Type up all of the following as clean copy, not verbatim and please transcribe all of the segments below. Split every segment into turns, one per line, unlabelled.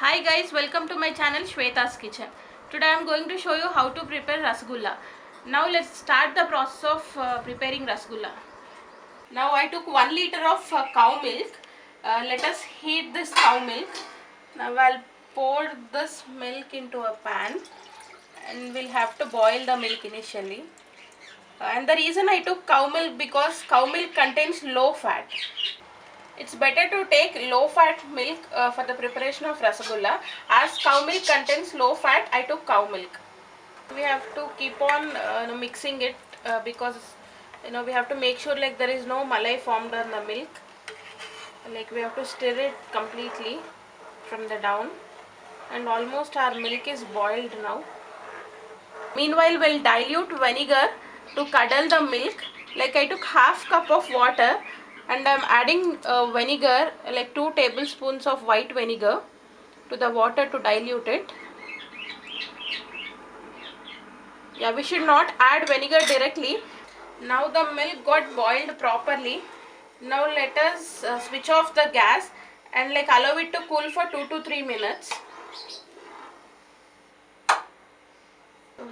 Hi guys, welcome to my channel Shweta's Kitchen. Today I am going to show you how to prepare rasgulla. Now let's start the process of preparing rasgulla. Now I took 1 liter of cow milk. Let us heat this cow milk. Now I'll pour this milk into a pan and we'll have to boil the milk initially. And the reason I took cow milk because cow milk contains low fat. It's better to take low fat milk for the preparation of rasgulla. As cow milk contains low fat, I took cow milk. We have to keep on mixing it because we have to make sure like there is no malai formed on the milk. Like we have to stir it completely from the down, and almost our milk is boiled now. Meanwhile, we'll dilute vinegar to curdle the milk. Like I took half cup of water and I'm adding vinegar, like 2 tablespoons of white vinegar to the water to dilute it. Yeah, we should not add vinegar directly. Now the milk got boiled properly. Now let us switch off the gas and like allow it to cool for 2 to 3 minutes.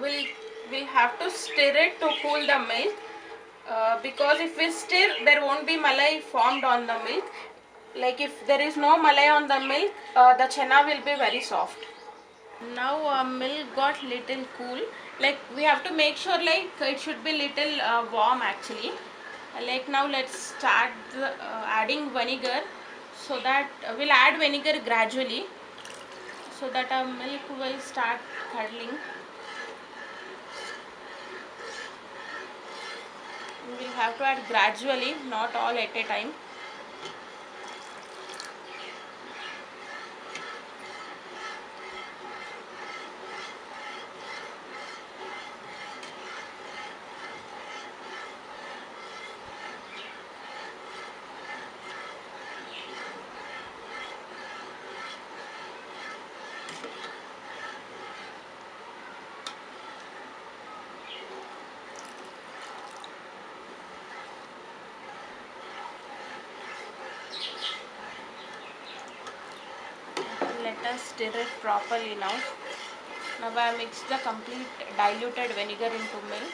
We'll have to stir it to cool the milk because if we stir, there won't be malai formed on the milk. Like if there is no malai on the milk, the chana will be very soft. Now milk got little cool. Like we have to make sure like it should be little warm actually. Like now let's start adding vinegar, so that we'll add vinegar gradually so that our milk will start curdling. We'll have to add gradually, not all at a time. Let us stir it properly now. Now I mixed the complete diluted vinegar into milk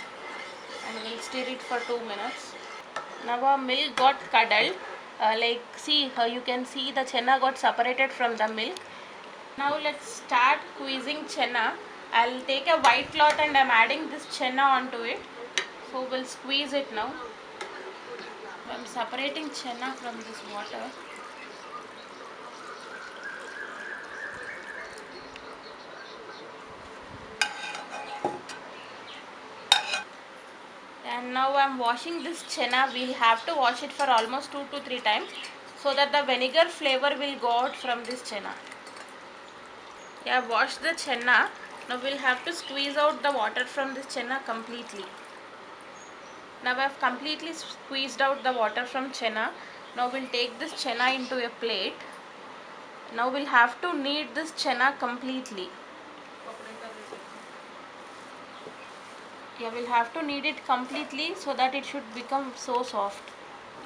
and we'll stir it for 2 minutes. Now our milk got curdled. Like see, you can see the chana got separated from the milk. Now let's start squeezing chana. I'll take a white cloth and I'm adding this chana onto it. So we'll squeeze it now. I'm separating chana from this water. And now I'm washing this chana. We'll have to wash it for almost 2 to 3 times so that the vinegar flavor will go out from this chana. Yeah, wash the chana. Now we'll have to squeeze out the water from this chana completely. Now I've completely squeezed out the water from chana. Now we'll take this chana into a plate. Now we'll have to knead this chana completely. Yeah, we'll have to knead it completely so that it should become so soft.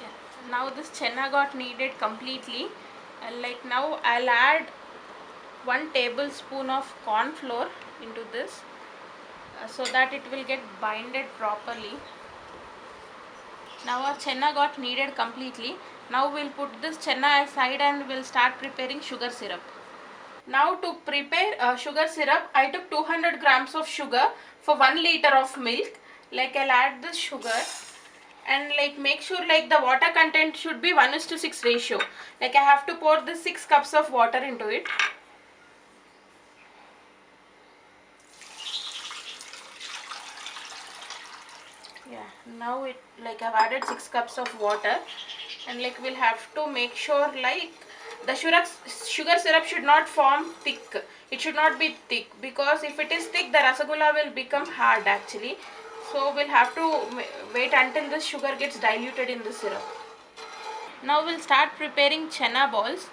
Yeah. Now this chana got kneaded completely. And like now I'll add 1 tablespoon of corn flour into this so that it will get binded properly. Now our chana got kneaded completely. Now we'll put this chana aside and we'll start preparing sugar syrup. Now to prepare sugar syrup, I took 200 grams of sugar for 1 liter of milk. Like I'll add this sugar and like make sure like the water content should be 1:6 ratio. Like I have to pour this 6 cups of water into it. Yeah, now it like I've added 6 cups of water and like we'll have to make sure like the sugar syrup should not form thick. It should not be thick because if it is thick the rasgulla will become hard actually. So we'll have to wait until the sugar gets diluted in the syrup. Now we'll start preparing chana balls.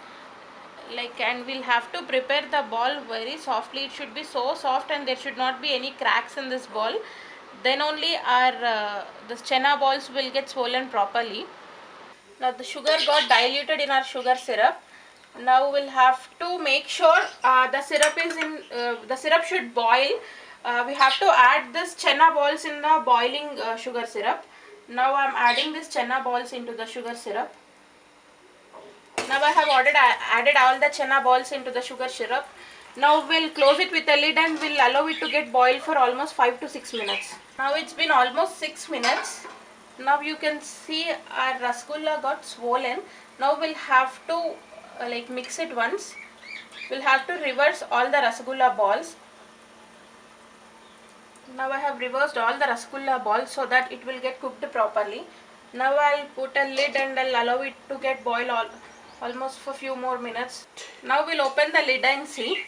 Like and we'll have to prepare the ball very softly. It should be so soft and there should not be any cracks in this ball. Then only our the chana balls will get swollen properly. Now the sugar got diluted in our sugar syrup. Now we'll have to make sure the syrup is in, the syrup should boil. We have to add this chenna balls in the boiling sugar syrup. Now I'm adding this chenna balls into the sugar syrup. Now I have added all the chenna balls into the sugar syrup. Now we'll close it with a lid and we'll allow it to get boiled for almost 5 to 6 minutes. Now it's been almost 6 minutes. Now you can see our rasgulla got swollen. Now we'll have to like mix it once. We'll have to reverse all the rasgulla balls. Now I have reversed all the rasgulla balls so that it will get cooked properly. Now I'll put a lid and I'll allow it to get boiled almost for a few more minutes. Now we'll open the lid and see.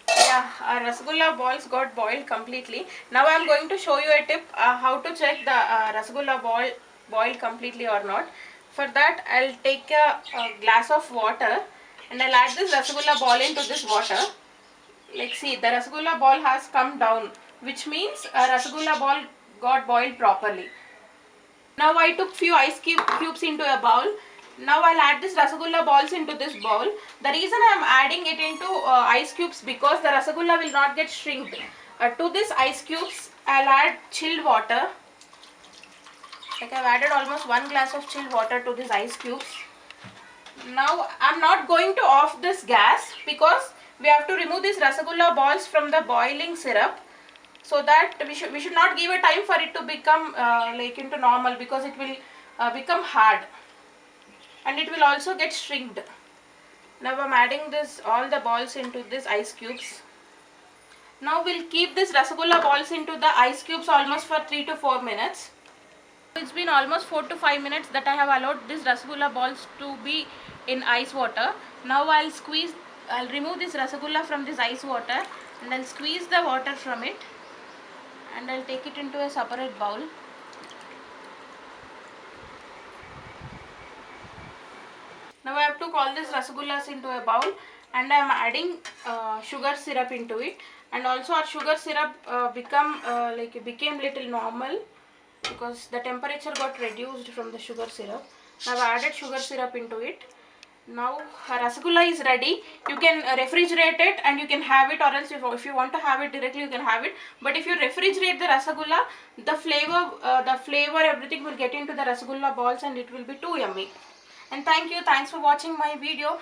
Yeah, our rasgulla balls got boiled completely. Now I am going to show you a tip how to check the rasgulla ball boiled completely or not. For that I'll take a glass of water and I'll add this rasgulla ball into this water. Like see, the rasgulla ball has come down, which means a rasgulla ball got boiled properly. Now I took few ice cubes into a bowl. Now I'll add this rasgulla balls into this bowl. The reason I am adding it into ice cubes because the rasgulla will not get shrinked. To this ice cubes I'll add chilled water. Like I've added almost 1 glass of chilled water to these ice cubes. Now I'm not going to off this gas because we have to remove these rasgulla balls from the boiling syrup, so that we should not give a time for it to become like into normal, because it will become hard and it will also get shrinked. Now I'm adding this all the balls into this ice cubes. Now we'll keep this rasgulla balls into the ice cubes almost for 3 to 4 minutes. It's been almost 4 to 5 minutes that I have allowed this rasgulla balls to be in ice water. Now I'll remove this rasgulla from this ice water and I'll squeeze the water from it and I'll take it into a separate bowl. Now I have to all these rasgullas into a bowl and I am adding sugar syrup into it, and also our sugar syrup became little normal because the temperature got reduced from the sugar syrup. Now I added sugar syrup into it. Now rasgulla is ready. You can refrigerate it and you can have it, or else if you want to have it directly you can have it. But if you refrigerate the rasgulla, the flavor everything will get into the rasgulla balls and it will be too yummy. And thanks for watching my video.